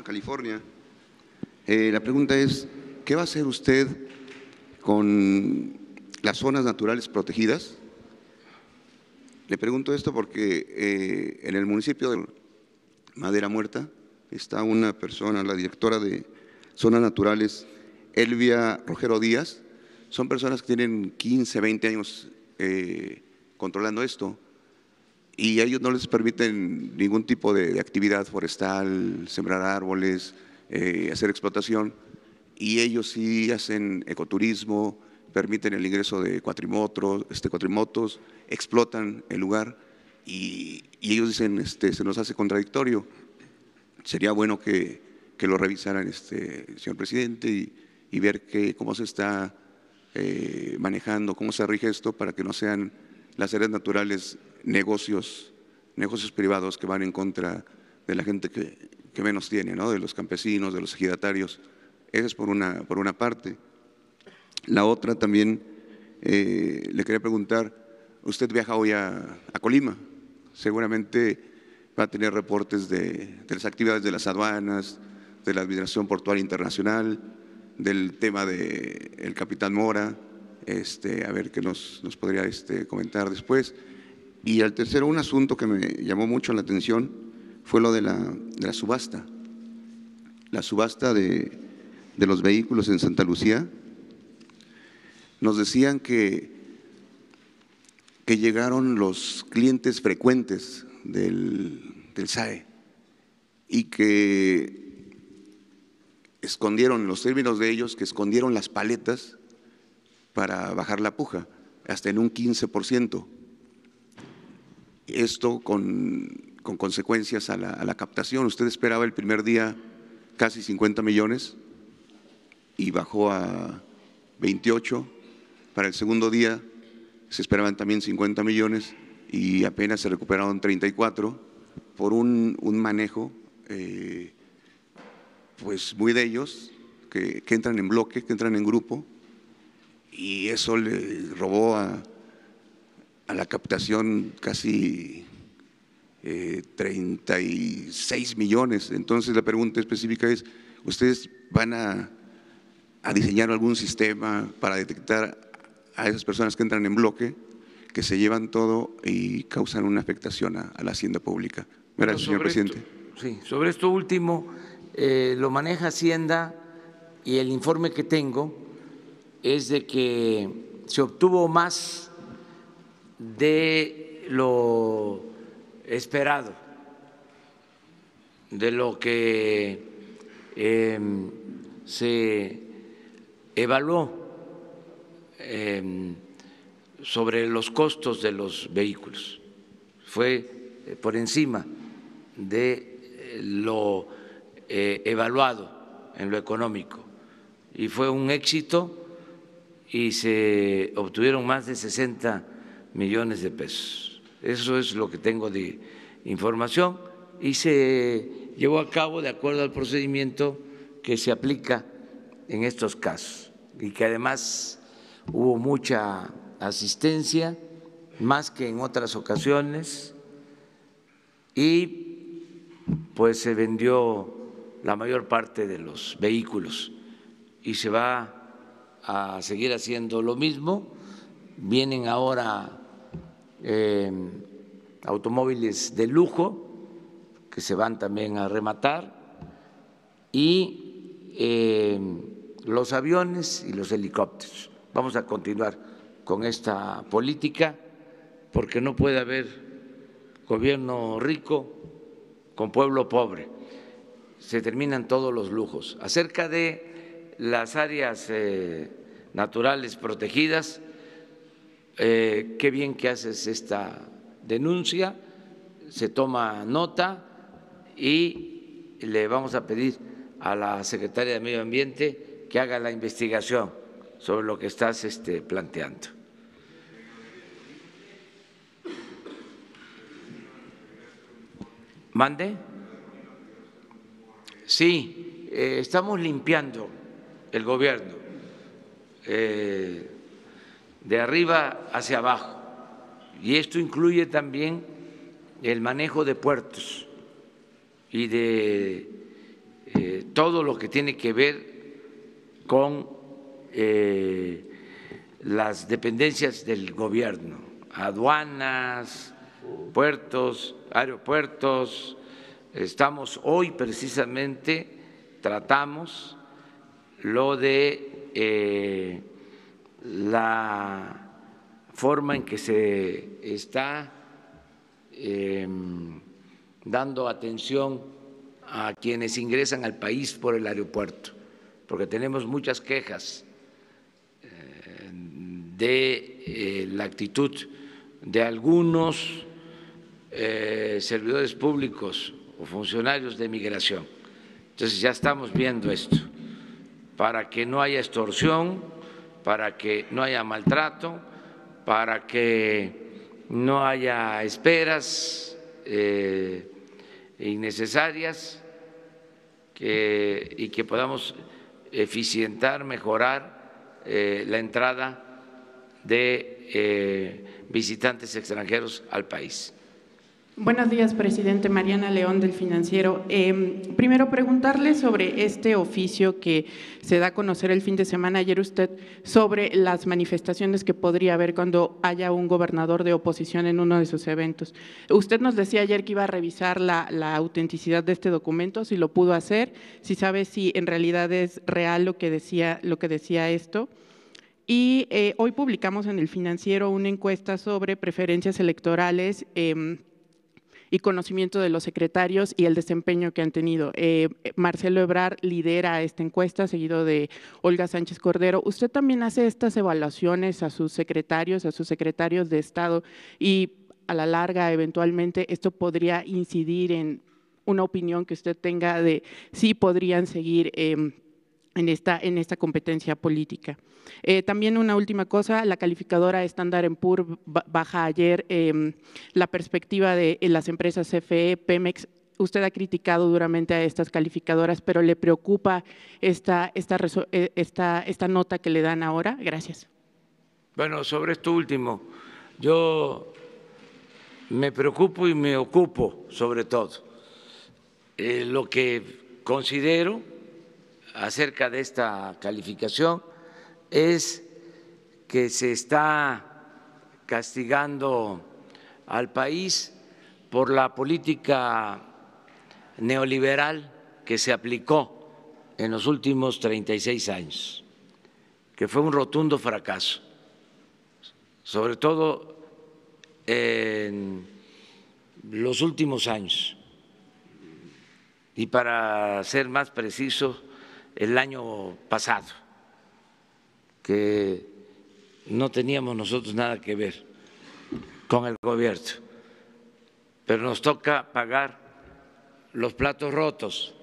Baja California. La pregunta es, ¿qué va a hacer usted con las zonas naturales protegidas? Le pregunto esto porque en el municipio de Madera Muerta está una persona, la directora de Zonas Naturales, Elvia Rogero Díaz. Son personas que tienen 15, 20 años controlando esto y a ellos no les permiten ningún tipo de actividad forestal, sembrar árboles, hacer explotación, y ellos sí hacen ecoturismo, permiten el ingreso de cuatrimotos, explotan el lugar y ellos dicen, se nos hace contradictorio. Sería bueno que lo revisaran, señor presidente, y ver cómo se está manejando, cómo se rige esto para que no sean las áreas naturales negocios privados que van en contra de la gente que menos tiene, ¿no? De los campesinos, de los ejidatarios. Esa es por una parte. La otra también, le quería preguntar, usted viaja hoy a Colima, seguramente va a tener reportes de las actividades de las aduanas, de la Administración Portuaria Internacional, del tema del Capitán Mora, a ver qué nos podría comentar después. Y al tercero, un asunto que me llamó mucho la atención fue lo de la subasta. La subasta de los vehículos en Santa Lucía. Nos decían que llegaron los clientes frecuentes del SAE y que escondieron, los términos de ellos, que escondieron las paletas para bajar la puja, hasta en un 15%. Esto con consecuencias a la captación. Usted esperaba el primer día casi 50 millones y bajó a 28. Para el segundo día se esperaban también 50 millones y apenas se recuperaron 34 por un manejo pues muy de ellos, que entran en bloque, que entran en grupo, y eso le robó a la captación casi 36 millones. Entonces la pregunta específica es, ¿ustedes van a diseñar algún sistema para detectar a esas personas que entran en bloque, que se llevan todo y causan una afectación a la hacienda pública? Gracias, señor presidente. Sí, sobre esto último lo maneja Hacienda y el informe que tengo es de que se obtuvo más de lo esperado, de lo que se evaluó sobre los costos de los vehículos. Fue por encima de lo evaluado en lo económico y fue un éxito y se obtuvieron más de 60 millones de pesos. Eso es lo que tengo de información y se llevó a cabo de acuerdo al procedimiento que se aplica en estos casos y que además hubo mucha asistencia, más que en otras ocasiones, y pues se vendió la mayor parte de los vehículos y se va a seguir haciendo lo mismo. Vienen ahora automóviles de lujo que se van también a rematar y los aviones y los helicópteros. Vamos a continuar con esta política porque no puede haber gobierno rico con pueblo pobre. Se terminan todos los lujos. Acerca de las áreas naturales protegidas, qué bien que haces esta denuncia, se toma nota y le vamos a pedir a la secretaria de Medio Ambiente que haga la investigación sobre lo que estás planteando. ¿Mande? Sí, estamos limpiando el gobierno de arriba hacia abajo y esto incluye también el manejo de puertos y de todo lo que tiene que ver con las dependencias del gobierno, aduanas, puertos, aeropuertos. Estamos hoy precisamente, tratamos lo de la forma en que se está dando atención a quienes ingresan al país por el aeropuerto, porque tenemos muchas quejas de la actitud de algunos servidores públicos o funcionarios de migración. Entonces ya estamos viendo esto, para que no haya extorsión, para que no haya maltrato, para que no haya esperas innecesarias y que podamos eficientar, mejorar la entrada de visitantes extranjeros al país. Buenos días, presidente. Mariana León, del Financiero. Primero, preguntarle sobre este oficio que se da a conocer el fin de semana, ayer usted, sobre las manifestaciones que podría haber cuando haya un gobernador de oposición en uno de sus eventos. Usted nos decía ayer que iba a revisar la autenticidad de este documento, si lo pudo hacer, si sabe si en realidad es real lo que decía esto. Y hoy publicamos en el Financiero una encuesta sobre preferencias electorales y conocimiento de los secretarios y el desempeño que han tenido. Marcelo Ebrard lidera esta encuesta, seguido de Olga Sánchez Cordero. ¿Usted también hace estas evaluaciones a sus secretarios de Estado y a la larga, eventualmente, esto podría incidir en una opinión que usted tenga de si podrían seguir en esta competencia política? También una última cosa, la calificadora Standard & Poor's baja ayer la perspectiva de las empresas CFE, Pemex. Usted ha criticado duramente a estas calificadoras, pero ¿le preocupa esta nota que le dan ahora? Gracias. Bueno, sobre esto último, yo me preocupo y me ocupo sobre todo. Lo que considero acerca de esta calificación es que se está castigando al país por la política neoliberal que se aplicó en los últimos 36 años, que fue un rotundo fracaso, sobre todo en los últimos años. Y para ser más preciso, el año pasado, que no teníamos nosotros nada que ver con el gobierno, pero nos toca pagar los platos rotos.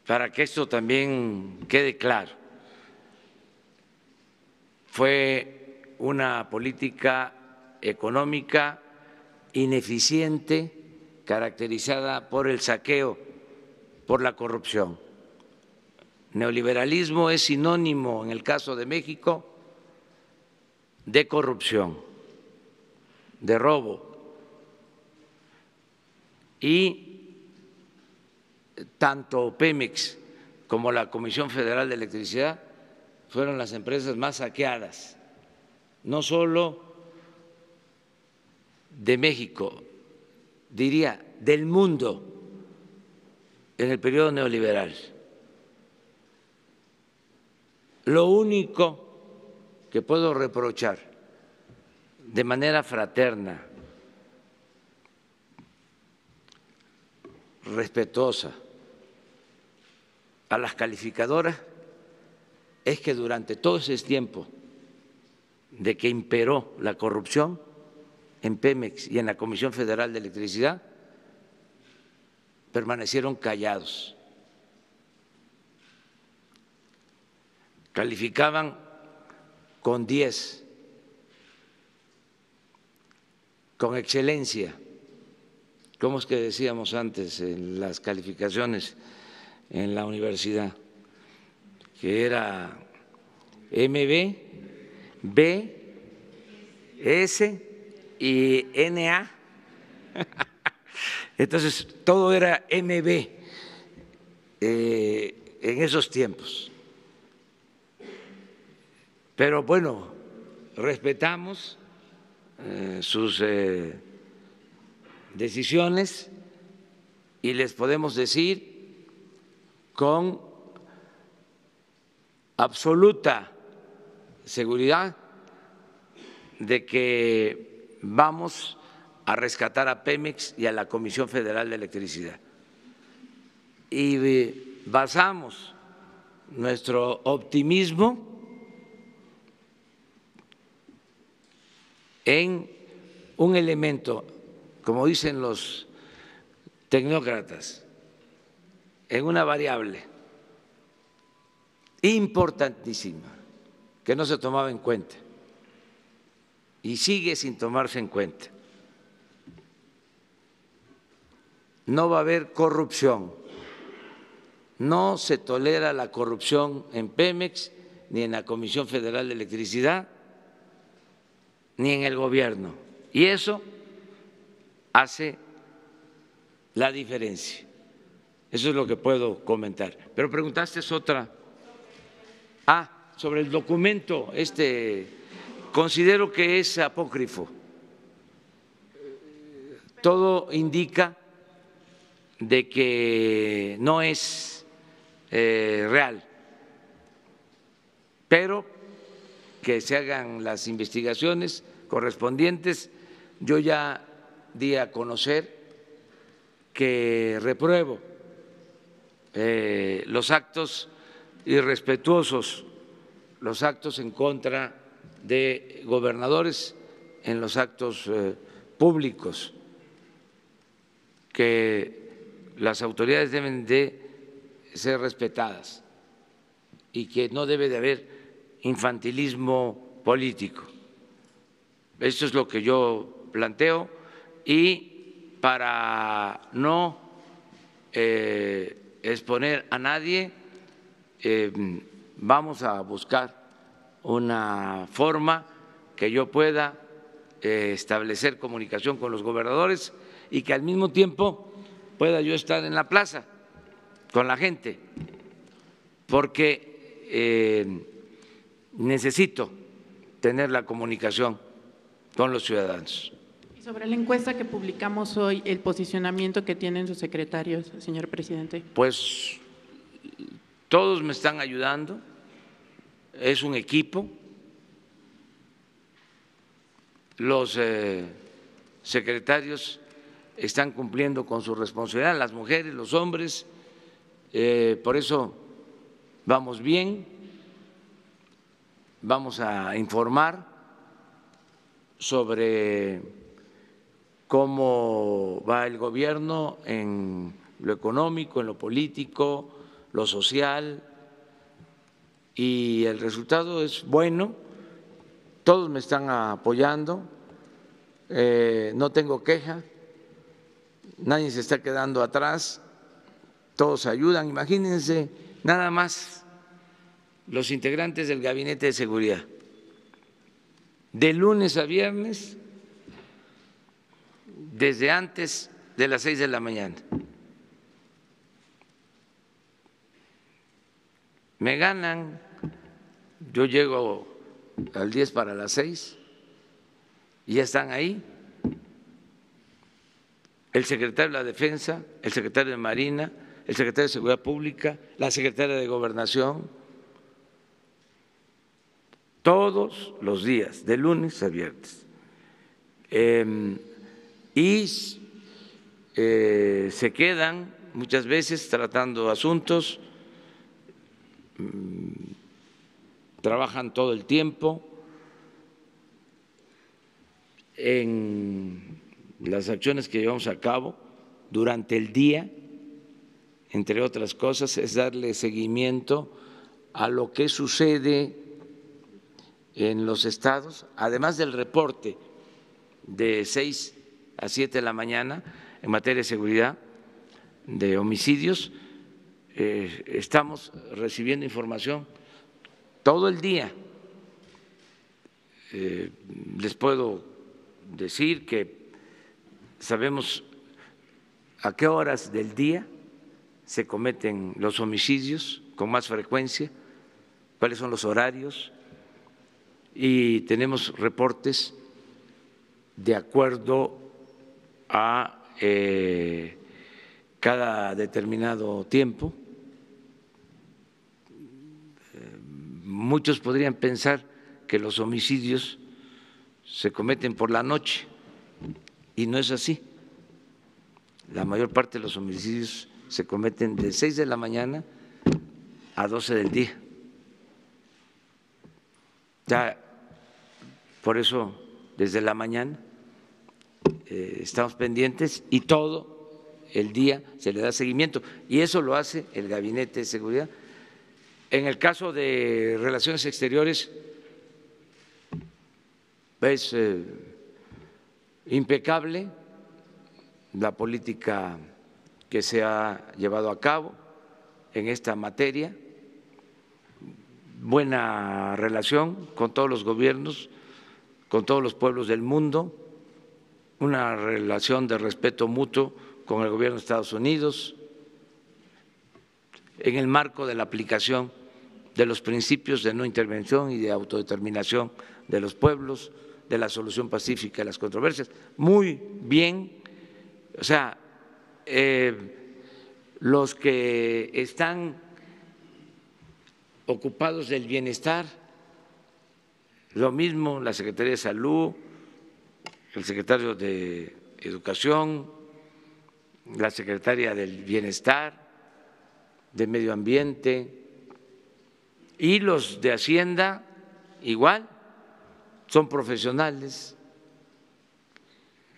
Para que esto también quede claro, fue una política económica ineficiente, caracterizada por el saqueo, por la corrupción. Neoliberalismo es sinónimo, en el caso de México, de corrupción, de robo. Y tanto Pemex como la Comisión Federal de Electricidad fueron las empresas más saqueadas, no solo de México, diría del mundo, en el periodo neoliberal. Lo único que puedo reprochar de manera fraterna, respetuosa, a las calificadoras es que durante todo ese tiempo de que imperó la corrupción en Pemex y en la Comisión Federal de Electricidad, permanecieron callados. Calificaban con 10, con excelencia. ¿Cómo es que decíamos antes en las calificaciones en la universidad? Que era MB, B, S y NA. Entonces, todo era MB. en esos tiempos. Pero bueno, respetamos sus decisiones y les podemos decir con absoluta seguridad de que vamos a rescatar a Pemex y a la Comisión Federal de Electricidad. Y basamos nuestro optimismo en un elemento, como dicen los tecnócratas, en una variable importantísima que no se tomaba en cuenta y sigue sin tomarse en cuenta. No va a haber corrupción, no se tolera la corrupción en Pemex, ni en la Comisión Federal de Electricidad, ni en el gobierno. Y eso hace la diferencia. Eso es lo que puedo comentar. Pero preguntaste otra. Sobre el documento, considero que es apócrifo. Todo indica de que no es real, pero que se hagan las investigaciones correspondientes. Yo ya di a conocer que repruebo los actos irrespetuosos, los actos en contra de gobernadores en los actos públicos, que las autoridades deben de ser respetadas y que no debe de haber infantilismo político. Esto es lo que yo planteo y para no exponer a nadie, vamos a buscar una forma que yo pueda establecer comunicación con los gobernadores y que al mismo tiempo pueda yo estar en la plaza con la gente, porque necesito tener la comunicación con los ciudadanos. Y sobre la encuesta que publicamos hoy, el posicionamiento que tienen sus secretarios, señor presidente. Pues todos me están ayudando, es un equipo, los secretarios están cumpliendo con su responsabilidad, las mujeres, los hombres, por eso vamos bien, vamos a informar sobre cómo va el gobierno en lo económico, en lo político, lo social, y el resultado es bueno, todos me están apoyando, no tengo queja, nadie se está quedando atrás, todos ayudan. Imagínense nada más los integrantes del Gabinete de Seguridad, de lunes a viernes, desde antes de las 6 de la mañana. Me ganan, yo llego al 10 para las 6 y ya están ahí el secretario de la Defensa, el secretario de Marina, el secretario de Seguridad Pública, la secretaria de Gobernación, todos los días, de lunes a viernes. Y se quedan muchas veces tratando asuntos, trabajan todo el tiempo en las acciones que llevamos a cabo durante el día, entre otras cosas, es darle seguimiento a lo que sucede en los estados, además del reporte de 6 a 7 de la mañana en materia de seguridad, de homicidios, estamos recibiendo información todo el día. Les puedo decir que sabemos a qué horas del día se cometen los homicidios con más frecuencia, cuáles son los horarios, y tenemos reportes de acuerdo a cada determinado tiempo. Muchos podrían pensar que los homicidios se cometen por la noche y no es así. La mayor parte de los homicidios se cometen de 6 de la mañana a 12 del día. Ya, por eso, desde la mañana estamos pendientes y todo el día se le da seguimiento. Y eso lo hace el Gabinete de Seguridad. En el caso de Relaciones Exteriores, es impecable la política que se ha llevado a cabo en esta materia, buena relación con todos los gobiernos, con todos los pueblos del mundo, una relación de respeto mutuo con el gobierno de Estados Unidos, en el marco de la aplicación de los principios de no intervención y de autodeterminación de los pueblos, de la solución pacífica de las controversias. Muy bien, o sea, los que están ocupados del bienestar, lo mismo la Secretaría de Salud, el secretario de Educación, la secretaria del Bienestar, de Medio Ambiente y los de Hacienda igual, son profesionales,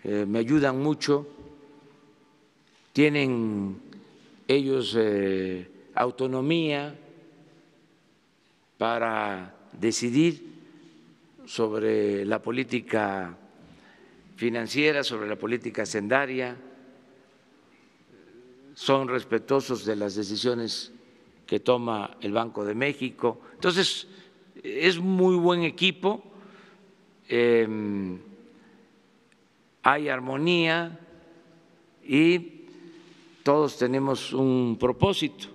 me ayudan mucho, tienen ellos autonomía para decidir sobre la política financiera, sobre la política hacendaria, son respetuosos de las decisiones que toma el Banco de México. Entonces, es muy buen equipo, hay armonía y todos tenemos un propósito: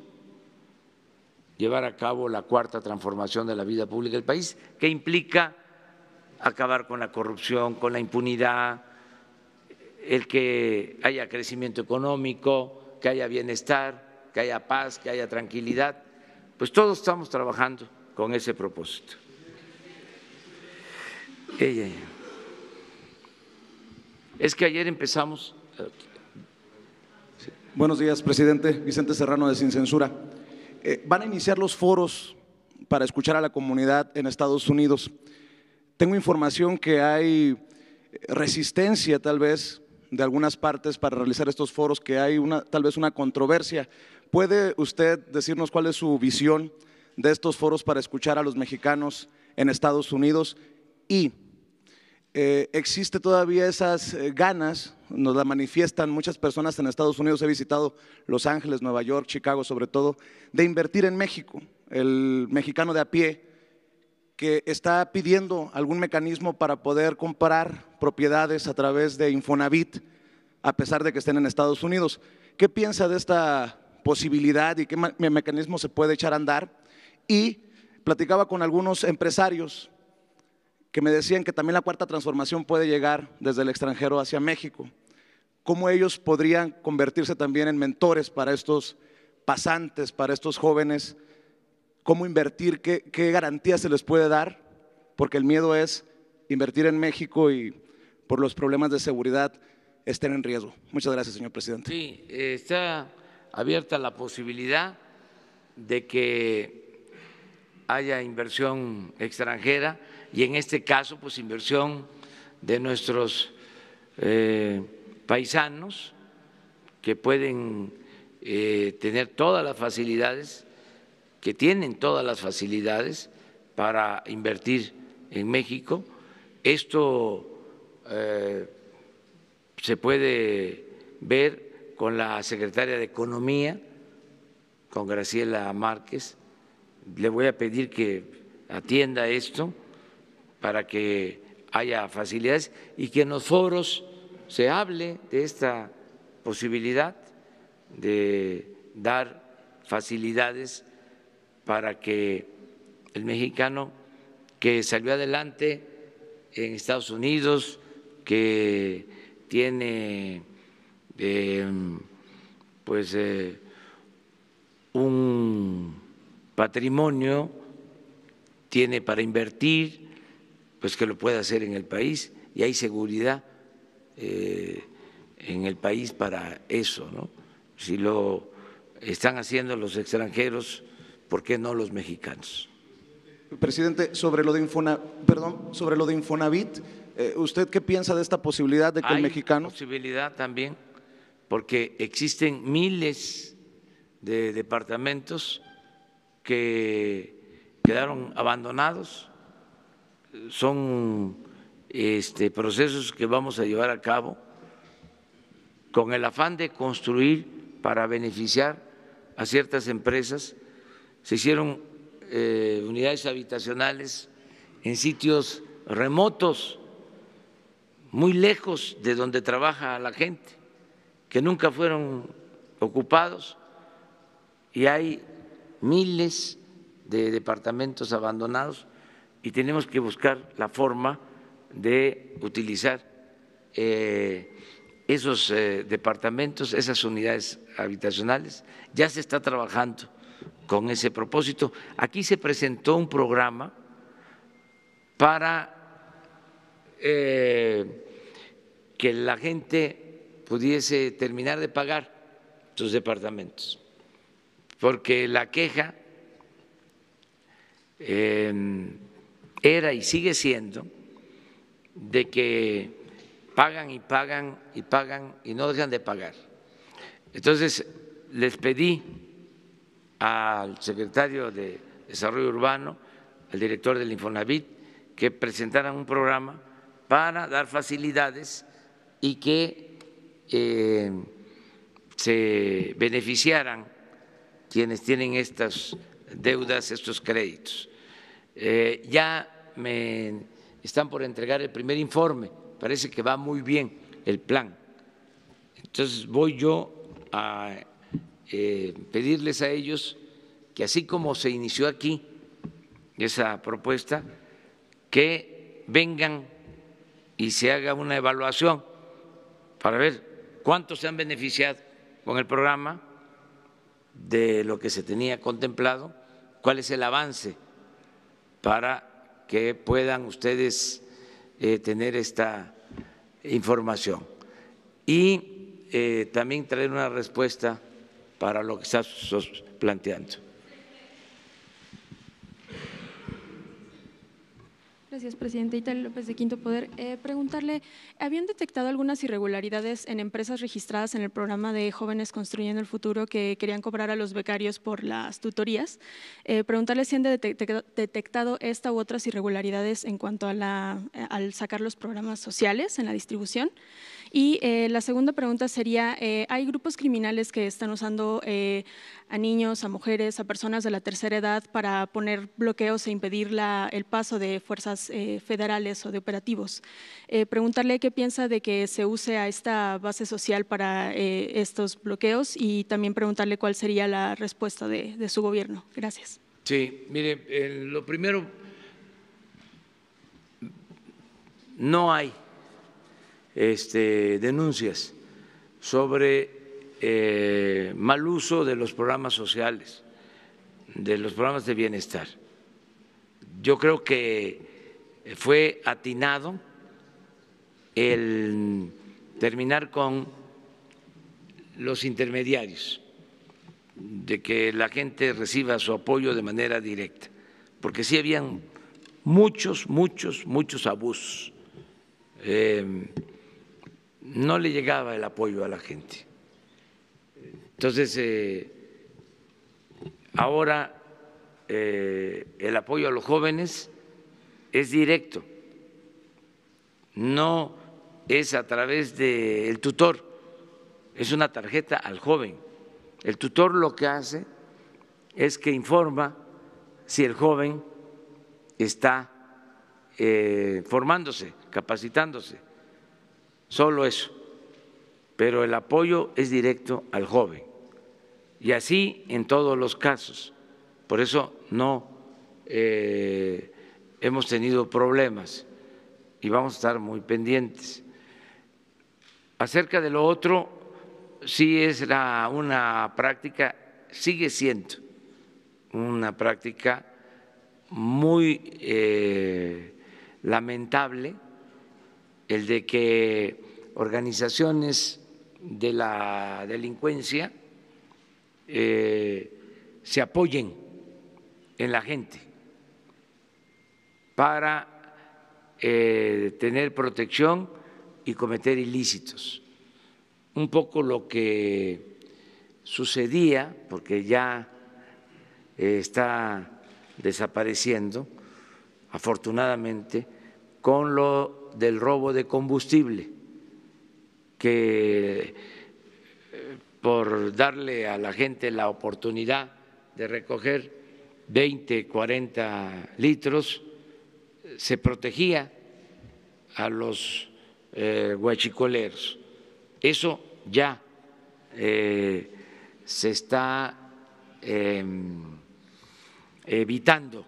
llevar a cabo la cuarta transformación de la vida pública del país, que implica acabar con la corrupción, con la impunidad, el que haya crecimiento económico, que haya bienestar, que haya paz, que haya tranquilidad. Pues todos estamos trabajando con ese propósito. Es que ayer empezamos. Buenos días, presidente. Vicente Serrano, de Sin Censura. Van a iniciar los foros para escuchar a la comunidad en Estados Unidos. Tengo información que hay resistencia, tal vez, de algunas partes para realizar estos foros, que hay tal vez una controversia. ¿Puede usted decirnos cuál es su visión de estos foros para escuchar a los mexicanos en Estados Unidos? Y existe todavía esas ganas, nos la manifiestan muchas personas en Estados Unidos, he visitado Los Ángeles, Nueva York, Chicago sobre todo, de invertir en México. El mexicano de a pie que está pidiendo algún mecanismo para poder comprar propiedades a través de Infonavit, a pesar de que estén en Estados Unidos. ¿Qué piensa de esta posibilidad y qué mecanismo se puede echar a andar? Y platicaba con algunos empresarios que me decían que también la cuarta transformación puede llegar desde el extranjero hacia México. ¿Cómo ellos podrían convertirse también en mentores para estos pasantes, para estos jóvenes? ¿Cómo invertir? ¿Qué garantías se les puede dar? Porque el miedo es invertir en México y por los problemas de seguridad estén en riesgo. Muchas gracias, señor presidente. Sí, está abierta la posibilidad de que haya inversión extranjera y en este caso pues inversión de nuestros paisanos que pueden tener todas las facilidades, que tienen todas las facilidades para invertir en México. Esto se puede ver con la secretaria de Economía, con Graciela Márquez. Le voy a pedir que atienda esto para que haya facilidades y que en los foros se hable de esta posibilidad de dar facilidades para que el mexicano que salió adelante en Estados Unidos, que tiene un patrimonio, tiene para invertir, pues que lo pueda hacer en el país, y hay seguridad en el país para eso, ¿no? Si lo están haciendo los extranjeros, ¿por qué no los mexicanos? Presidente, sobre lo de Infonavit, ¿usted qué piensa de esta posibilidad de que el mexicano? Hay posibilidad también, porque existen miles de departamentos que quedaron abandonados, son procesos que vamos a llevar a cabo con el afán de construir para beneficiar a ciertas empresas. Se hicieron unidades habitacionales en sitios remotos, muy lejos de donde trabaja la gente, que nunca fueron ocupados, y hay miles de departamentos abandonados y tenemos que buscar la forma de utilizar esos departamentos, esas unidades habitacionales. Ya se está trabajando con ese propósito. Aquí se presentó un programa para que la gente pudiese terminar de pagar sus departamentos, porque la queja era y sigue siendo de que pagan y pagan y pagan y no dejan de pagar. Entonces, les pedí al secretario de Desarrollo Urbano, al director del Infonavit, que presentaran un programa para dar facilidades y que se beneficiaran quienes tienen estas deudas, estos créditos. Ya me están por entregar el primer informe, parece que va muy bien el plan. Entonces voy yo a pedirles a ellos que, así como se inició aquí esa propuesta, que vengan y se haga una evaluación para ver cuántos se han beneficiado con el programa, de lo que se tenía contemplado, cuál es el avance para que puedan ustedes tener esta información, y también traer una respuesta para lo que estás planteando. Gracias, presidente. Italia López, de Quinto Poder. Preguntarle, ¿habían detectado algunas irregularidades en empresas registradas en el programa de Jóvenes Construyendo el Futuro que querían cobrar a los becarios por las tutorías? Preguntarle si han detectado esta u otras irregularidades en cuanto a al sacar los programas sociales en la distribución. Y la segunda pregunta sería, ¿hay grupos criminales que están usando a niños, a mujeres, a personas de la tercera edad para poner bloqueos e impedir el paso de fuerzas federales o de operativos? Preguntarle qué piensa de que se use a esta base social para estos bloqueos, y también preguntarle cuál sería la respuesta de su gobierno. Gracias. Sí, mire, lo primero, no hay denuncias sobre mal uso de los programas sociales, de los programas de bienestar. Yo creo que fue atinado el terminar con los intermediarios, de que la gente reciba su apoyo de manera directa, porque sí habían muchos abusos. No le llegaba el apoyo a la gente. Entonces, ahora el apoyo a los jóvenes es directo, no es a través del tutor, es una tarjeta al joven. El tutor lo que hace es que informa si el joven está formándose, capacitándose, solo eso, pero el apoyo es directo al joven, Y así en todos los casos. Por eso no hemos tenido problemas y vamos a estar muy pendientes. Acerca de lo otro, sí es una práctica, sigue siendo una práctica muy lamentable el de que organizaciones de la delincuencia se apoyen en la gente para tener protección y cometer ilícitos. Un poco lo que sucedía, porque ya está desapareciendo, afortunadamente, con lo del robo de combustible, que por darle a la gente la oportunidad de recoger 20, 40 litros, se protegía a los huachicoleros. Eso ya se está evitando,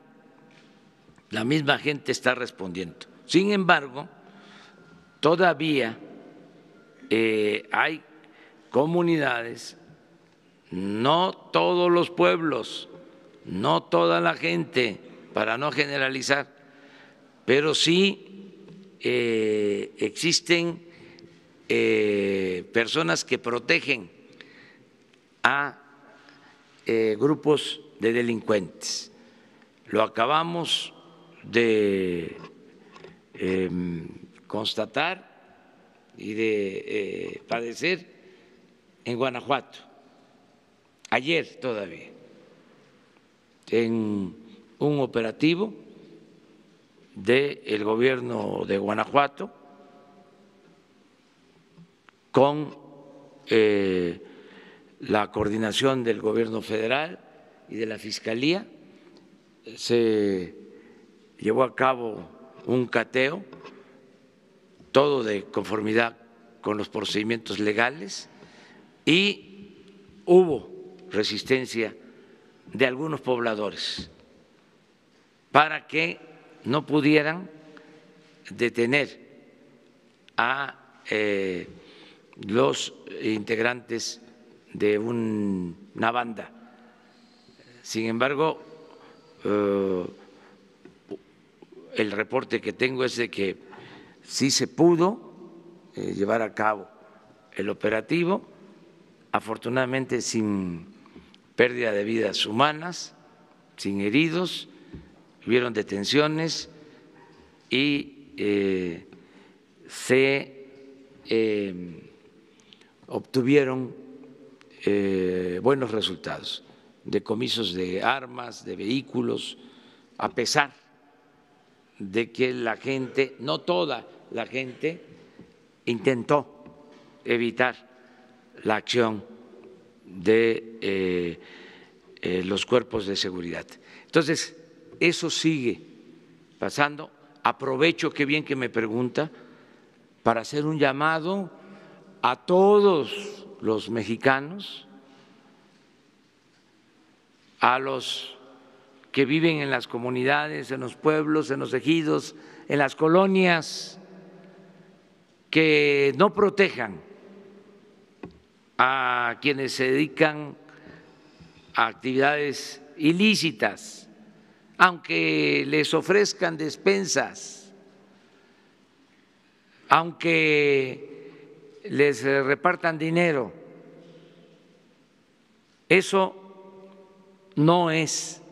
la misma gente está respondiendo. Sin embargo, todavía hay comunidades, no todos los pueblos, no toda la gente, para no generalizar, pero sí existen personas que protegen a grupos de delincuentes. Lo acabamos de constatar y de padecer en Guanajuato, ayer todavía, en un operativo del gobierno de Guanajuato con la coordinación del gobierno federal y de la Fiscalía. Se llevó a cabo un cateo, todo de conformidad con los procedimientos legales, y hubo resistencia de algunos pobladores para que no pudieran detener a los integrantes de una banda. Sin embargo, el reporte que tengo es de que sí se pudo llevar a cabo el operativo, afortunadamente sin pérdida de vidas humanas, sin heridos, hubieron detenciones y se obtuvieron buenos resultados, decomisos de armas, de vehículos, a pesar de que la gente, no toda la gente, intentó evitar la acción de los cuerpos de seguridad. Entonces, eso sigue pasando. Aprovecho, qué bien que me pregunta, para hacer un llamado a todos los mexicanos, a los que viven en las comunidades, en los pueblos, en los ejidos, en las colonias, que no protejan a quienes se dedican a actividades ilícitas, aunque les ofrezcan despensas, aunque les repartan dinero. Eso no es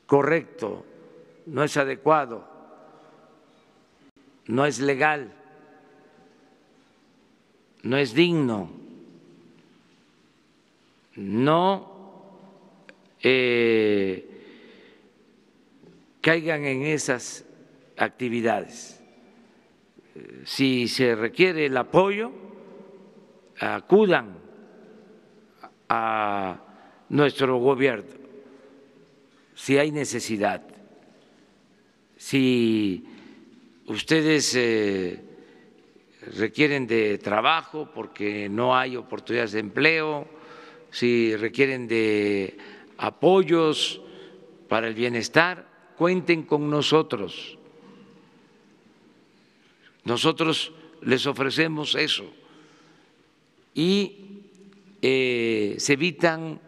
correcto, no es adecuado, no es legal, no es digno. No caigan en esas actividades. Si se requiere el apoyo, acudan a nuestro gobierno si hay necesidad. Si ustedes requieren de trabajo porque no hay oportunidades de empleo, si requieren de apoyos para el bienestar, cuenten con nosotros. Nosotros les ofrecemos eso y se evitan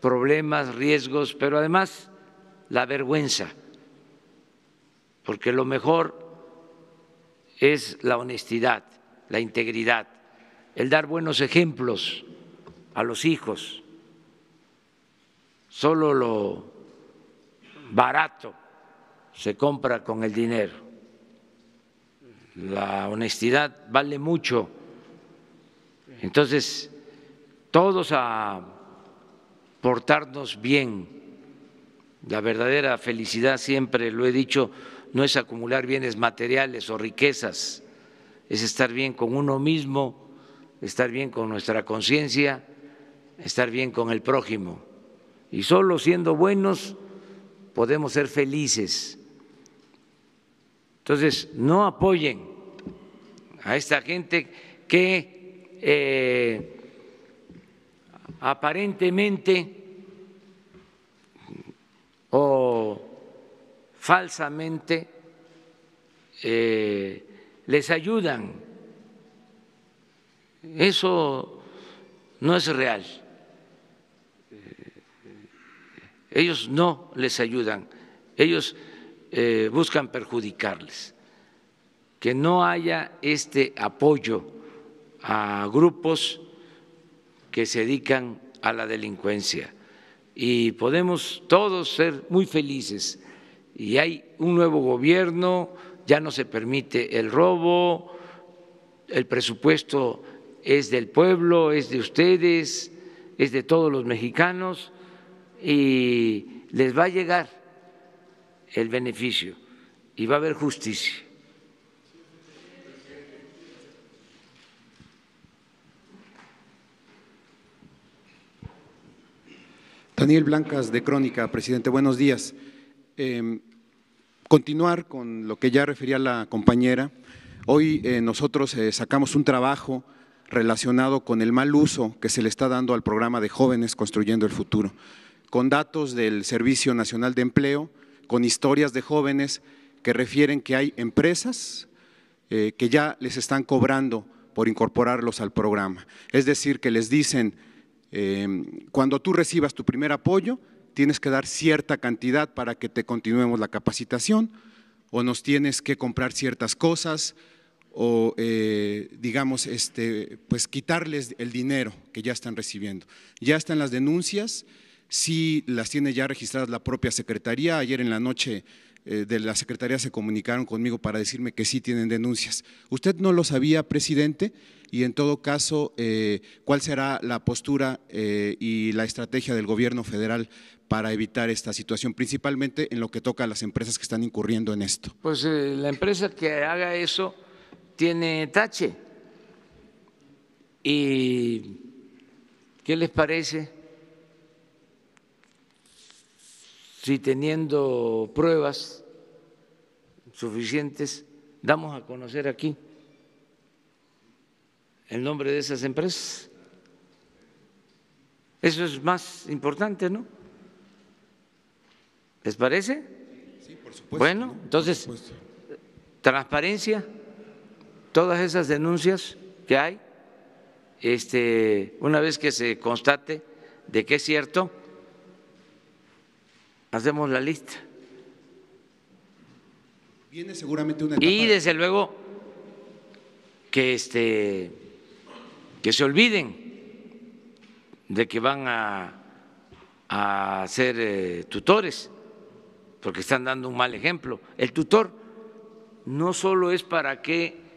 problemas, riesgos, pero además la vergüenza, porque lo mejor es la honestidad, la integridad, el dar buenos ejemplos a los hijos. Solo lo barato se compra con el dinero. La honestidad vale mucho. Entonces, todos a portarnos bien. La verdadera felicidad, siempre lo he dicho, no es acumular bienes materiales o riquezas, es estar bien con uno mismo, estar bien con nuestra conciencia, estar bien con el prójimo. Y solo siendo buenos podemos ser felices. Entonces, no apoyen a esta gente que aparentemente o falsamente les ayudan. Eso no es real. Ellos no les ayudan, ellos buscan perjudicarles. Que no haya este apoyo a grupos que se dedican a la delincuencia y podemos todos ser muy felices. Y hay un nuevo gobierno, ya no se permite el robo, el presupuesto es del pueblo, es de ustedes, es de todos los mexicanos y les va a llegar el beneficio y va a haber justicia. Daniel Blancas, de Crónica. Presidente, buenos días. Continuar con lo que ya refería la compañera. Hoy nosotros sacamos un trabajo relacionado con el mal uso que se le está dando al programa de Jóvenes Construyendo el Futuro, con datos del Servicio Nacional de Empleo, con historias de jóvenes que refieren que hay empresas que ya les están cobrando por incorporarlos al programa. Es decir, que les dicen, cuando tú recibas tu primer apoyo, tienes que dar cierta cantidad para que te continuemos la capacitación, o nos tienes que comprar ciertas cosas, o digamos, pues quitarles el dinero que ya están recibiendo. Ya están las denuncias, sí las tiene ya registradas la propia Secretaría. Ayer en la noche de la Secretaría se comunicaron conmigo para decirme que sí tienen denuncias. ¿Usted no lo sabía, presidente? Y en todo caso, ¿cuál será la postura y la estrategia del gobierno federal para evitar esta situación, principalmente en lo que toca a las empresas que están incurriendo en esto? Pues la empresa que haga eso tiene tache. ¿Y qué les parece si teniendo pruebas suficientes damos a conocer aquí el nombre de esas empresas? Eso es más importante, ¿no? ¿Les parece? Sí, por supuesto. Bueno, entonces, transparencia, todas esas denuncias que hay, una vez que se constate de que es cierto, hacemos la lista. Viene seguramente una etapa. Y desde luego que se olviden de que van a ser tutores, porque están dando un mal ejemplo. El tutor no solo es para que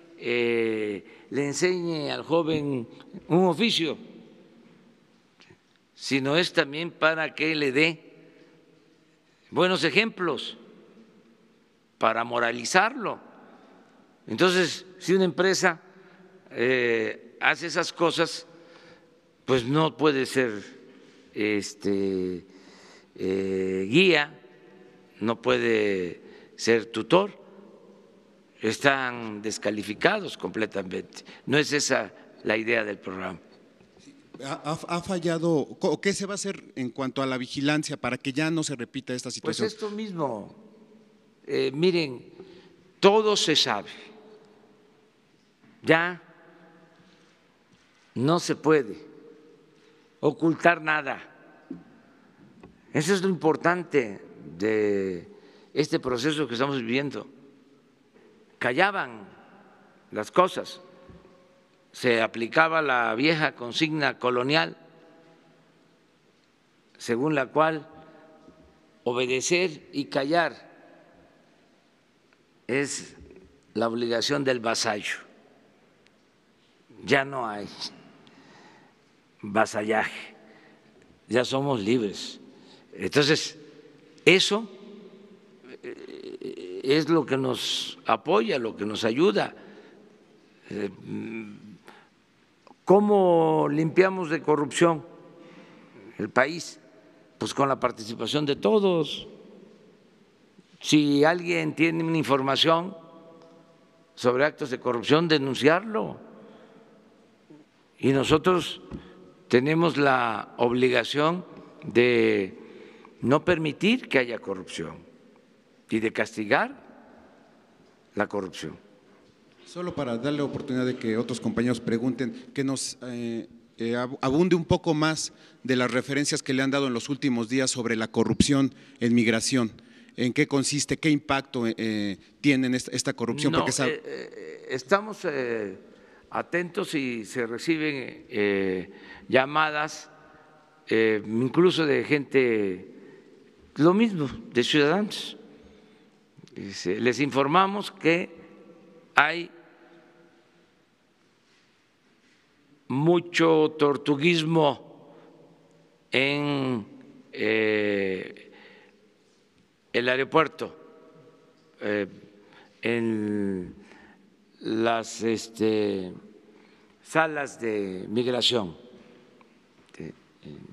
le enseñe al joven un oficio, sino es también para que le dé buenos ejemplos, para moralizarlo. Entonces, si una empresa hace esas cosas, pues no puede ser guía, no puede ser tutor. están descalificados completamente. No es esa la idea del programa. ¿Ha fallado? ¿O qué se va a hacer en cuanto a la vigilancia para que ya no se repita esta Pues situación? esto mismo, miren, todo se sabe, ya no se puede ocultar nada. Eso es lo importante de este proceso que estamos viviendo. Callaban las cosas, se aplicaba la vieja consigna colonial, según la cual obedecer y callar es la obligación del vasallo. Ya no hay vasallaje, ya somos libres. Entonces, eso es lo que nos apoya, lo que nos ayuda. ¿Cómo limpiamos de corrupción el país? Pues con la participación de todos. Si alguien tiene una información sobre actos de corrupción, denunciarlo. Y nosotros tenemos la obligación de no permitir que haya corrupción y de castigar la corrupción. Solo para darle oportunidad de que otros compañeros pregunten, que nos abunde un poco más de las referencias que le han dado en los últimos días sobre la corrupción en migración. ¿En qué consiste? ¿Qué impacto tiene esta corrupción? No, estamos atentos y se reciben llamadas incluso de gente, lo mismo, de ciudadanos. Les informamos que hay mucho tortuguismo en el aeropuerto, en las salas de migración,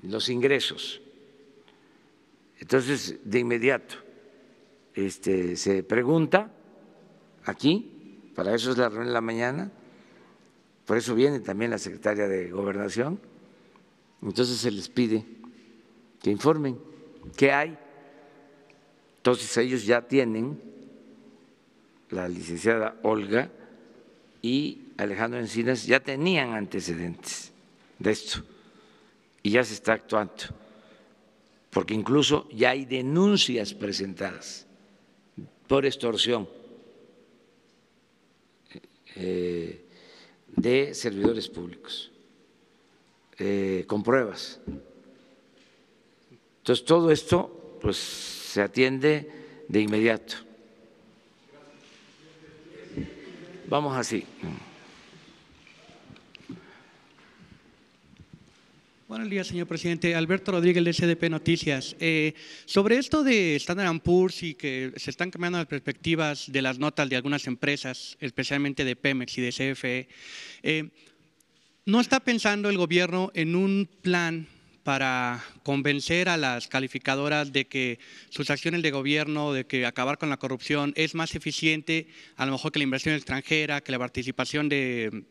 los ingresos. Entonces, de inmediato se pregunta aquí, para eso es la reunión de la mañana, por eso viene también la secretaria de Gobernación, entonces se les pide que informen qué hay. Entonces ellos ya tienen, la licenciada Olga y Alejandro Encinas ya tenían antecedentes de esto y ya se está actuando, porque incluso ya hay denuncias presentadas por extorsión de servidores públicos, con pruebas. Entonces todo esto pues se atiende de inmediato. Vamos así. Buenos días, señor presidente. Alberto Rodríguez, de SDP Noticias. Sobre esto de Standard & Poor's y que se están cambiando las perspectivas de las notas de algunas empresas, especialmente de Pemex y de CFE, ¿no está pensando el gobierno en un plan para convencer a las calificadoras de que sus acciones de gobierno, de que acabar con la corrupción es más eficiente, a lo mejor que la inversión extranjera, que la participación de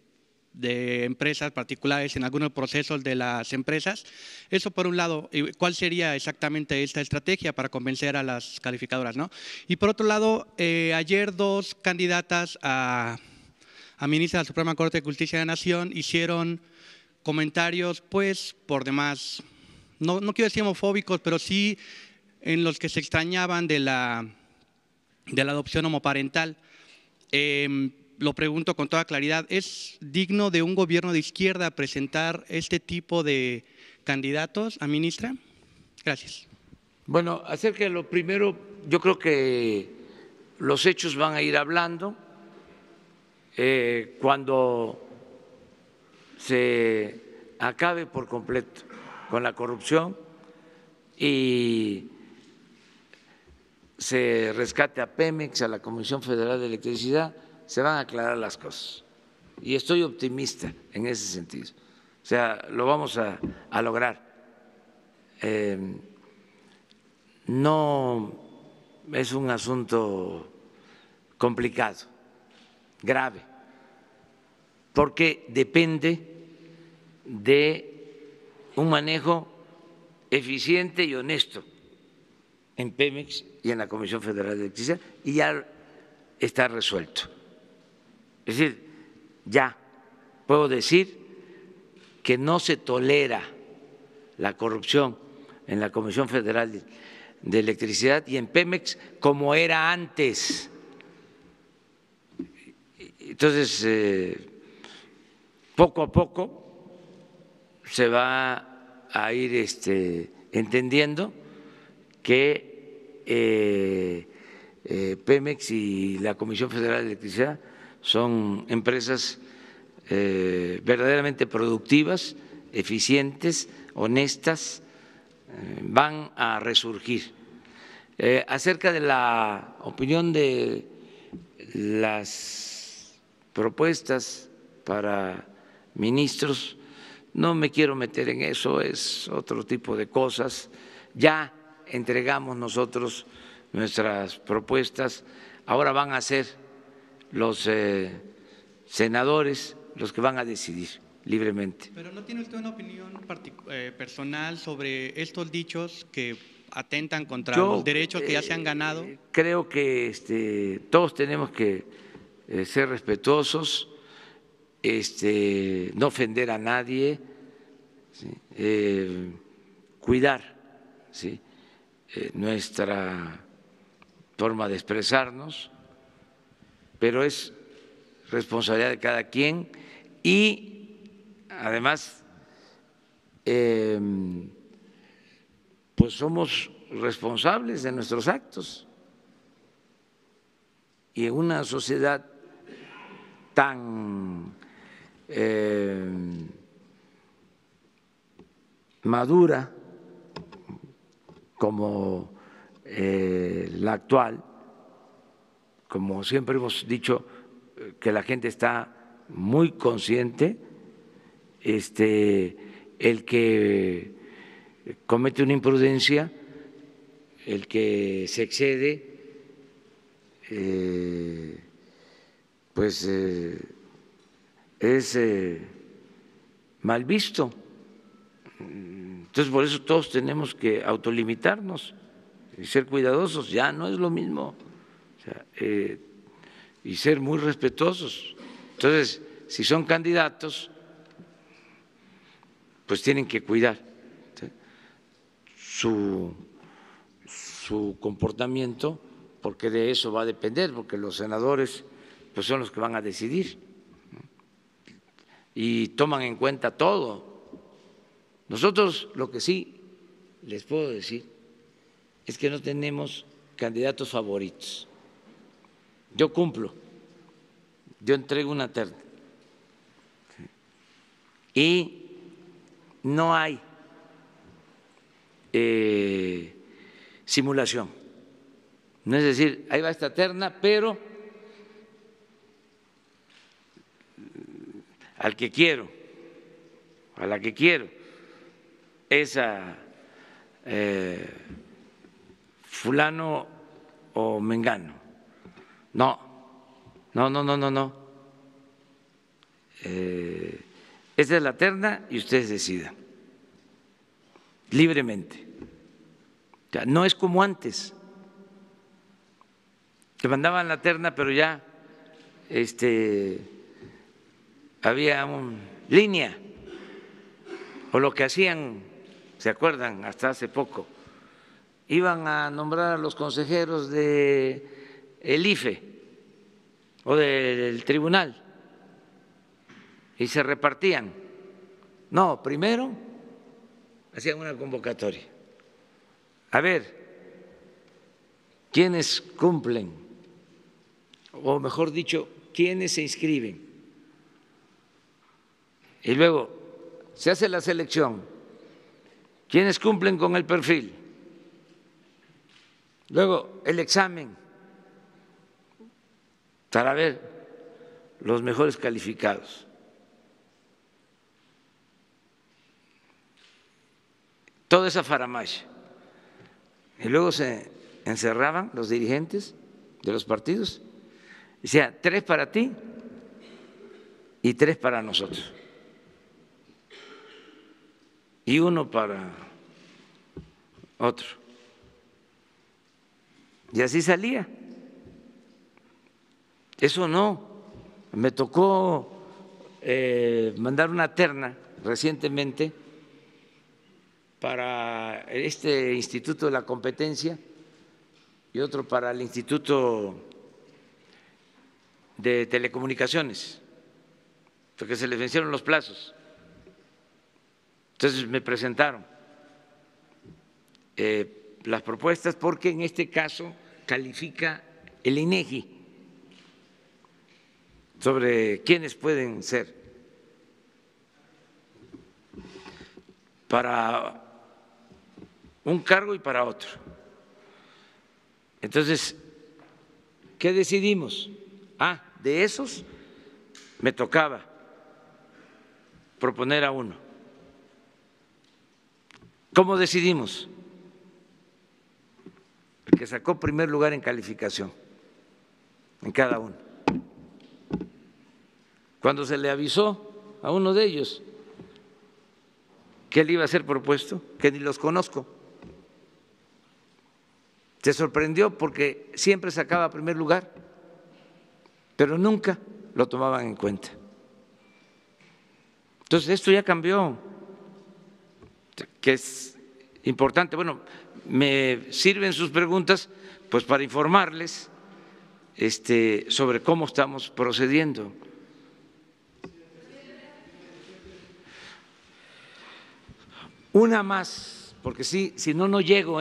empresas particulares en algunos procesos de las empresas? Eso por un lado. ¿Cuál sería exactamente esta estrategia para convencer a las calificadoras, ¿no? Y por otro lado, ayer dos candidatas a ministra de la Suprema Corte de Justicia de la Nación hicieron comentarios, pues, por demás, no quiero decir homofóbicos, pero sí en los que se extrañaban de la adopción homoparental. Lo pregunto con toda claridad, ¿es digno de un gobierno de izquierda presentar este tipo de candidatos a ministra? Gracias. Bueno, acerca de lo primero, yo creo que los hechos van a ir hablando. Cuando se acabe por completo con la corrupción y se rescate a Pemex, a la Comisión Federal de Electricidad, se van a aclarar las cosas. Y estoy optimista en ese sentido. O sea, lo vamos a lograr. No es un asunto complicado. grave, porque depende de un manejo eficiente y honesto en Pemex y en la Comisión Federal de Electricidad, y ya está resuelto. Es decir, ya puedo decir que no se tolera la corrupción en la Comisión Federal de Electricidad y en Pemex como era antes. Entonces, poco a poco se va a ir entendiendo que Pemex y la Comisión Federal de Electricidad son empresas verdaderamente productivas, eficientes, honestas, van a resurgir. Acerca de la opinión de las propuestas para ministros, no me quiero meter en eso, es otro tipo de cosas. Ya entregamos nosotros nuestras propuestas, ahora van a ser los senadores los que van a decidir libremente. Pero ¿no tiene usted una opinión personal sobre estos dichos que atentan contra los derechos que ya se han ganado? Creo que todos tenemos que ser respetuosos, no ofender a nadie, ¿sí? Cuidar, ¿sí? Nuestra forma de expresarnos, pero es responsabilidad de cada quien y además pues somos responsables de nuestros actos, y en una sociedad tan madura como la actual, como siempre hemos dicho que la gente está muy consciente, el que comete una imprudencia, el que se excede, pues es mal visto. Entonces, por eso todos tenemos que autolimitarnos y ser cuidadosos, ya no es lo mismo, o sea, y ser muy respetuosos. Entonces, si son candidatos, pues tienen que cuidar, ¿sí?, su comportamiento, porque de eso va a depender, porque los senadores pues son los que van a decidir, ¿no?, y toman en cuenta todo. Nosotros lo que sí les puedo decir es que no tenemos candidatos favoritos. Yo cumplo, yo entrego una terna y no hay simulación. No es decir, ahí va esta terna, pero al que quiero, a la que quiero, esa fulano o mengano. No. Esta es la terna y ustedes decidan libremente. O sea, no es como antes, que mandaban la terna, pero ya había una línea, o lo que hacían, ¿se acuerdan? Hasta hace poco, iban a nombrar a los consejeros del IFE o del tribunal y se repartían. No, primero hacían una convocatoria. A ver, ¿quiénes cumplen? O mejor dicho, ¿quiénes se inscriben? Y luego se hace la selección. ¿Quiénes cumplen con el perfil? Luego el examen para ver los mejores calificados. Toda esa faramaya. Y luego se encerraban los dirigentes de los partidos. Decía, 3 para ti, y 3 para nosotros, y 1 para otro. Y así salía. Eso no. Me tocó mandar una terna recientemente para este Instituto de la Competencia y otro para el Instituto de Telecomunicaciones, porque se les vencieron los plazos. Entonces me presentaron las propuestas, porque en este caso califica el INEGI sobre quiénes pueden ser para un cargo y para otro. Entonces, ¿qué decidimos? De esos me tocaba proponer a uno. ¿Cómo decidimos? El que sacó primer lugar en calificación en cada uno. Cuando se le avisó a uno de ellos que él iba a ser propuesto, que ni los conozco, se sorprendió porque siempre sacaba primer lugar, pero nunca lo tomaban en cuenta. Entonces, esto ya cambió, que es importante. Bueno, me sirven sus preguntas pues para informarles sobre cómo estamos procediendo. Una más, porque si no, no llego,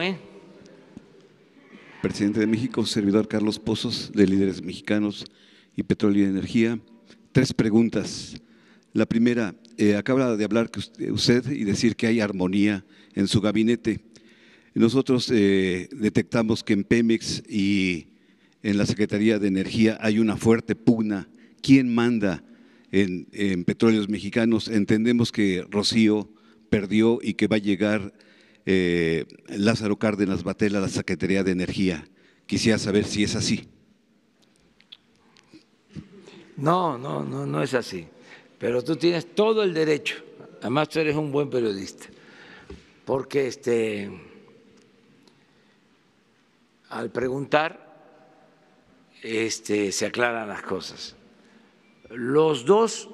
Presidente de México, servidor Carlos Pozos, de Líderes Mexicanos y Petróleo y Energía. 3 preguntas. La primera, acaba de hablar usted y decir que hay armonía en su gabinete. Nosotros detectamos que en Pemex y en la Secretaría de Energía hay una fuerte pugna. ¿Quién manda en Petróleos Mexicanos? Entendemos que Rocío perdió y que va a llegar Lázaro Cárdenas Batel a la Secretaría de Energía. Quisiera saber si es así. No es así. Pero tú tienes todo el derecho. Además, tú eres un buen periodista. Porque al preguntar se aclaran las cosas. Los dos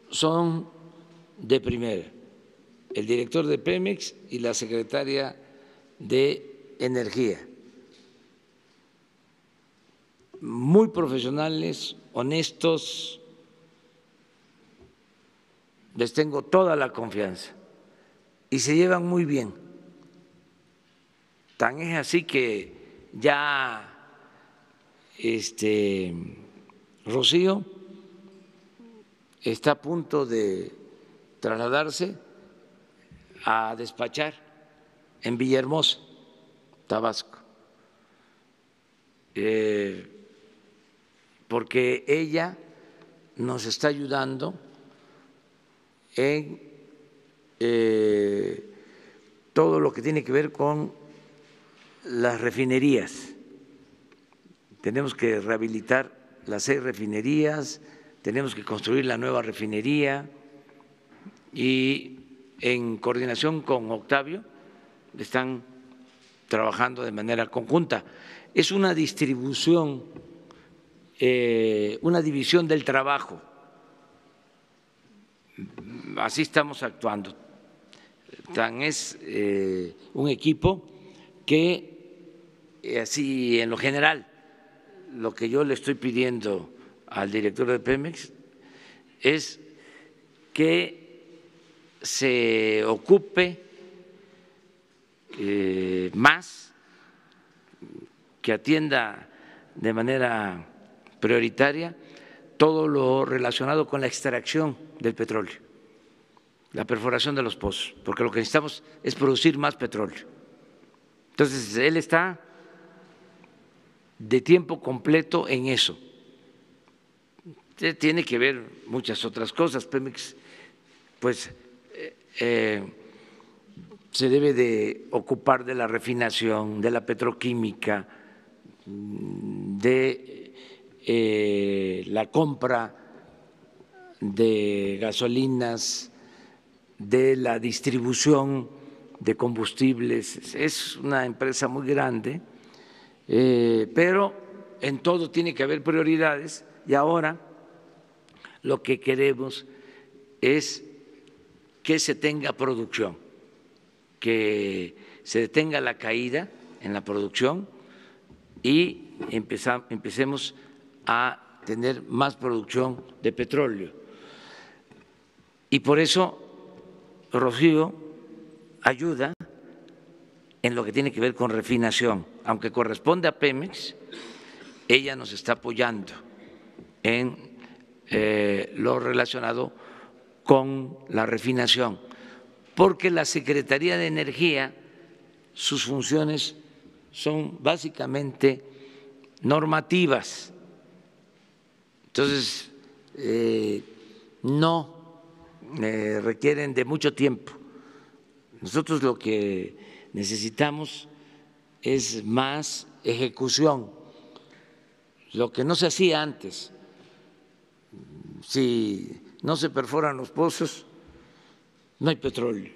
son de primera, el director de Pemex y la secretaria de Energía. Muy profesionales, honestos, les tengo toda la confianza y se llevan muy bien. Tan es así que ya Rocío está a punto de trasladarse a despachar en Villahermosa, Tabasco, porque ella nos está ayudando en todo lo que tiene que ver con las refinerías. Tenemos que rehabilitar las 6 refinerías, tenemos que construir la nueva refinería y en coordinación con Octavio están trabajando de manera conjunta. Es una distribución, una división del trabajo. Así estamos actuando. Tan es un equipo que así en lo general lo que yo le estoy pidiendo al director de Pemex es que se ocupe más, que atienda de manera prioritaria todo lo relacionado con la extracción del petróleo, la perforación de los pozos, porque lo que necesitamos es producir más petróleo. Entonces, él está de tiempo completo en eso. Tiene que ver muchas otras cosas. Pemex, pues, se debe de ocupar de la refinación, de la petroquímica, de la compra de gasolinas, de la distribución de combustibles. Es una empresa muy grande, pero en todo tiene que haber prioridades y ahora lo que queremos es que se tenga producción, que se detenga la caída en la producción y empecemos a tener más producción de petróleo. Y por eso Rocío ayuda en lo que tiene que ver con refinación, aunque corresponde a Pemex, ella nos está apoyando en lo relacionado con la refinación, porque la Secretaría de Energía, sus funciones son básicamente normativas, entonces no requieren de mucho tiempo. Nosotros lo que necesitamos es más ejecución, lo que no se hacía antes. Si no se perforan los pozos, no hay petróleo.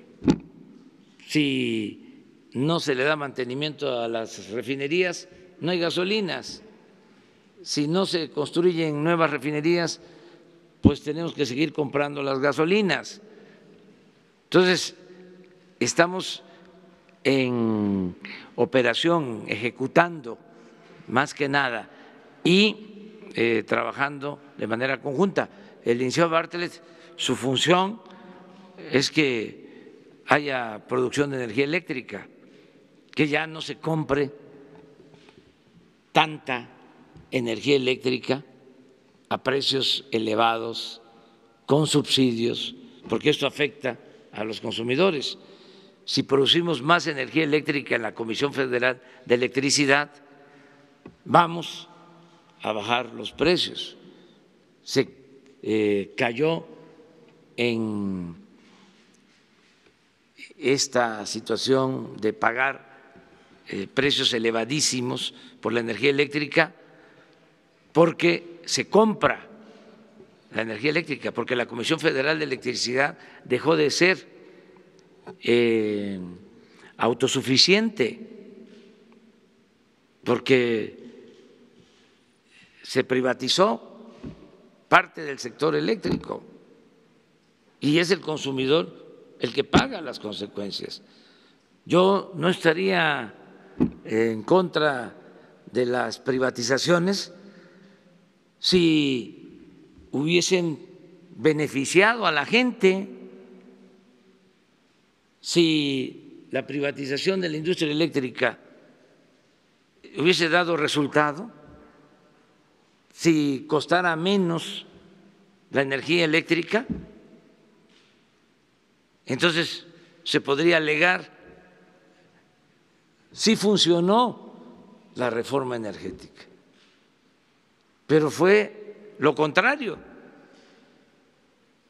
Si no se le da mantenimiento a las refinerías, no hay gasolinas. Si no se construyen nuevas refinerías, pues tenemos que seguir comprando las gasolinas. Entonces, estamos en operación, ejecutando más que nada y trabajando de manera conjunta. El licenciado Bartlett, su función es que haya producción de energía eléctrica, que ya no se compre tanta energía eléctrica a precios elevados, con subsidios, porque esto afecta a los consumidores. Si producimos más energía eléctrica en la Comisión Federal de Electricidad, vamos a bajar los precios. Se cayó en esta situación de pagar precios elevadísimos por la energía eléctrica porque se compra la energía eléctrica, porque la Comisión Federal de Electricidad dejó de ser autosuficiente, porque se privatizó parte del sector eléctrico y es el consumidor el que paga las consecuencias. Yo no estaría en contra de las privatizaciones si hubiesen beneficiado a la gente, si la privatización de la industria eléctrica hubiese dado resultado, si costara menos la energía eléctrica, entonces se podría alegar si funcionó la reforma energética, pero fue lo contrario.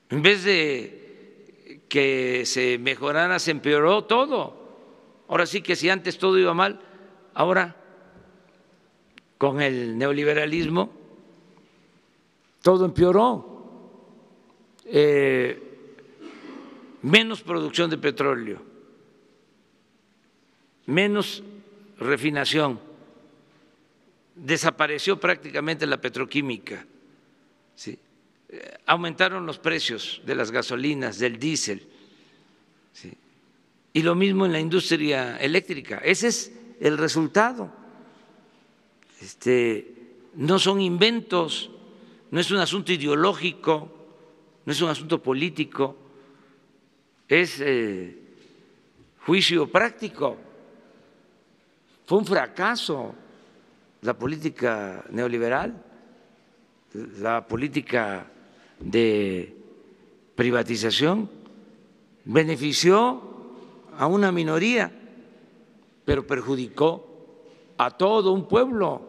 En vez de que se mejorara, se empeoró todo. Ahora sí que si antes todo iba mal, ahora con el neoliberalismo todo empeoró. Menos producción de petróleo, menos refinación, desapareció prácticamente la petroquímica, ¿sí? Aumentaron los precios de las gasolinas, del diésel, ¿sí? Y lo mismo en la industria eléctrica. Ese es el resultado. No son inventos, no es un asunto ideológico, no es un asunto político, es juicio práctico. Fue un fracaso la política neoliberal, la política de privatización, benefició a una minoría, pero perjudicó a todo un pueblo.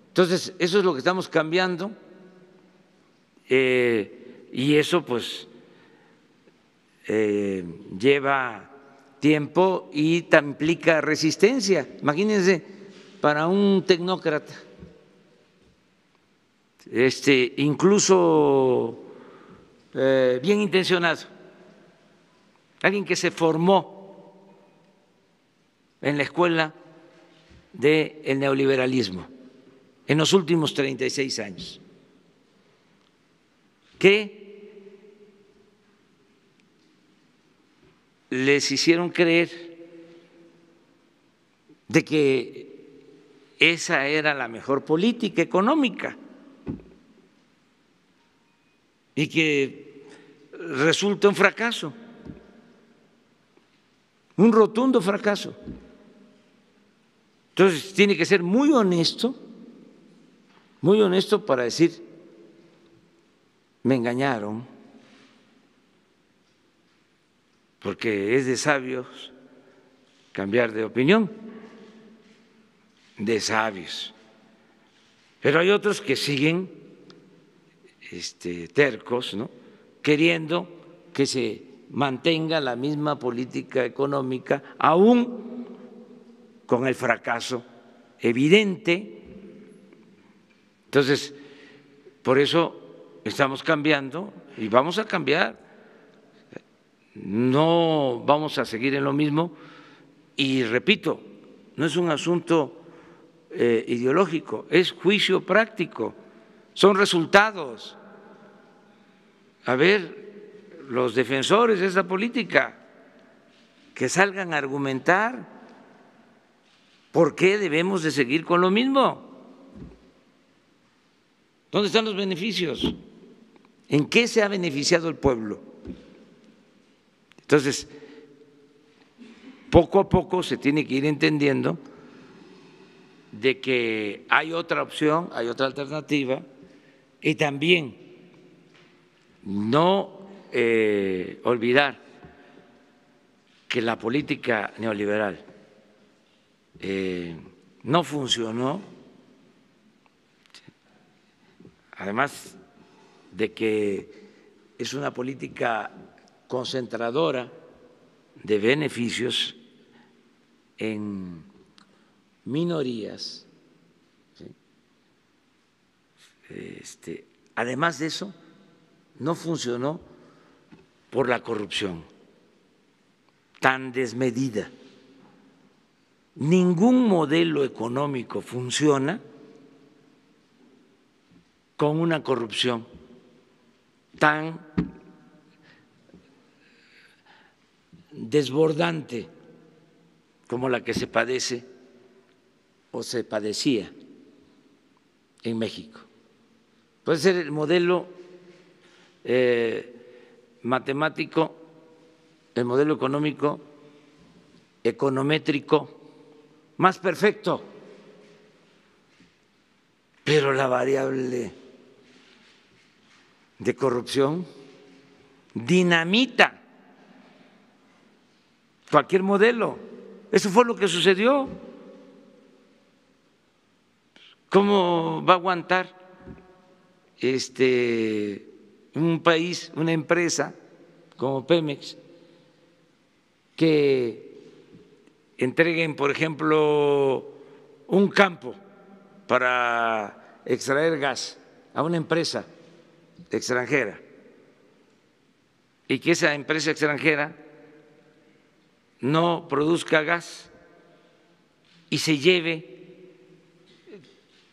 Entonces, eso es lo que estamos cambiando y eso pues lleva tiempo y implica resistencia. Imagínense, para un tecnócrata, incluso bien intencionado, alguien que se formó en la escuela del neoliberalismo en los últimos 36 años, que les hicieron creer de que esa era la mejor política económica y que resulta un fracaso, un rotundo fracaso. Entonces tiene que ser muy honesto para decir, me engañaron, porque es de sabios cambiar de opinión, de sabios. Pero hay otros que siguen tercos, ¿no?, queriendo que se mantenga la misma política económica, aún con el fracaso evidente. Entonces, por eso estamos cambiando y vamos a cambiar. No vamos a seguir en lo mismo y repito, no es un asunto ideológico, es juicio práctico, son resultados. A ver, los defensores de esa política que salgan a argumentar por qué debemos de seguir con lo mismo. ¿Dónde están los beneficios? ¿En qué se ha beneficiado el pueblo? Entonces, poco a poco se tiene que ir entendiendo de que hay otra opción, hay otra alternativa, y también no olvidar que la política neoliberal no funcionó, además de que es una política concentradora de beneficios en minorías, ¿sí? Además de eso, no funcionó por la corrupción tan desmedida. Ningún modelo económico funciona con una corrupción tan desbordante como la que se padece o se padecía en México. Puede ser el modelo matemático, el modelo económico, econométrico más perfecto, pero la variable de corrupción dinamita cualquier modelo. Eso fue lo que sucedió. ¿Cómo va a aguantar un país, una empresa como Pemex, que entreguen, por ejemplo, un campo para extraer gas a una empresa extranjera y que esa empresa extranjera no produzca gas y se lleve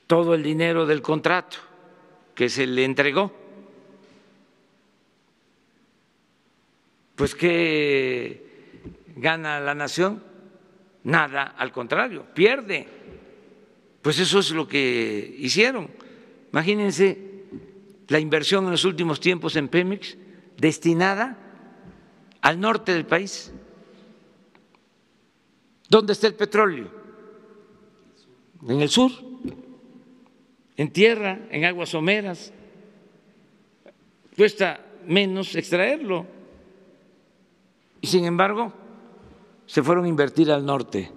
todo el dinero del contrato que se le entregó? Pues ¿qué gana la nación? Nada, al contrario, pierde. Pues eso es lo que hicieron. Imagínense la inversión en los últimos tiempos en Pemex destinada al norte del país. ¿Dónde está el petróleo? En el sur, en tierra, en aguas someras. Cuesta menos extraerlo. Y sin embargo, se fueron a invertir al norte,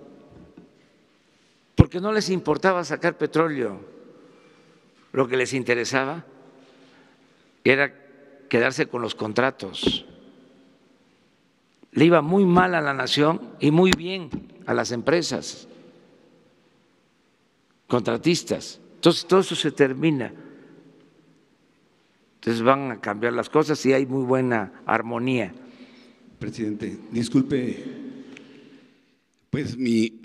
porque no les importaba sacar petróleo. Lo que les interesaba era quedarse con los contratos. Le iba muy mal a la nación y muy bien a las empresas contratistas. Entonces todo eso se termina. Entonces van a cambiar las cosas y hay muy buena armonía. Presidente, disculpe pues mi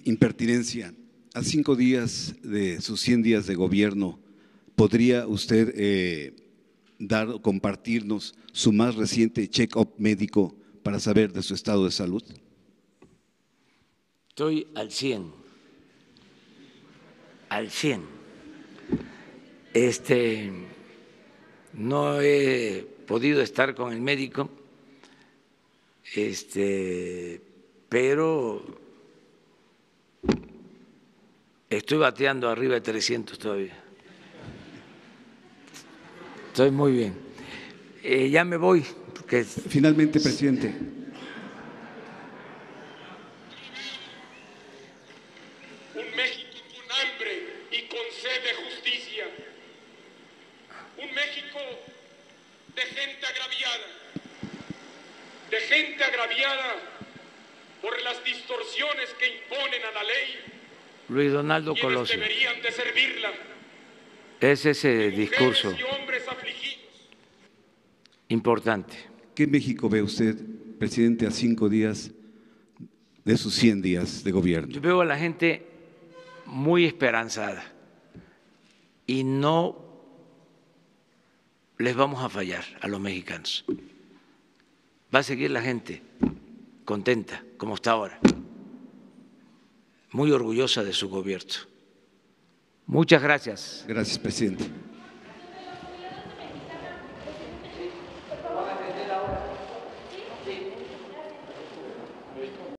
impertinencia. A 5 días de sus 100 días de gobierno, ¿podría usted dar o compartirnos su más reciente check-up médico para saber de su estado de salud? Estoy al 100. Al 100. No he podido estar con el médico, pero estoy bateando arriba de 300 todavía. Estoy muy bien. Ya me voy. Porque finalmente, presidente. Un México con hambre y con sed de justicia. Un México de gente agraviada por las distorsiones que imponen a la ley. Luis Donaldo Colosio. Deberían de servirla. Es ese discurso y hombres afligidos. Importante. ¿Qué México ve usted, presidente, a 5 días de sus 100 días de gobierno? Yo veo a la gente muy esperanzada y no les vamos a fallar a los mexicanos. Va a seguir la gente contenta, como está ahora, muy orgullosa de su gobierno. Muchas gracias. Gracias, presidente.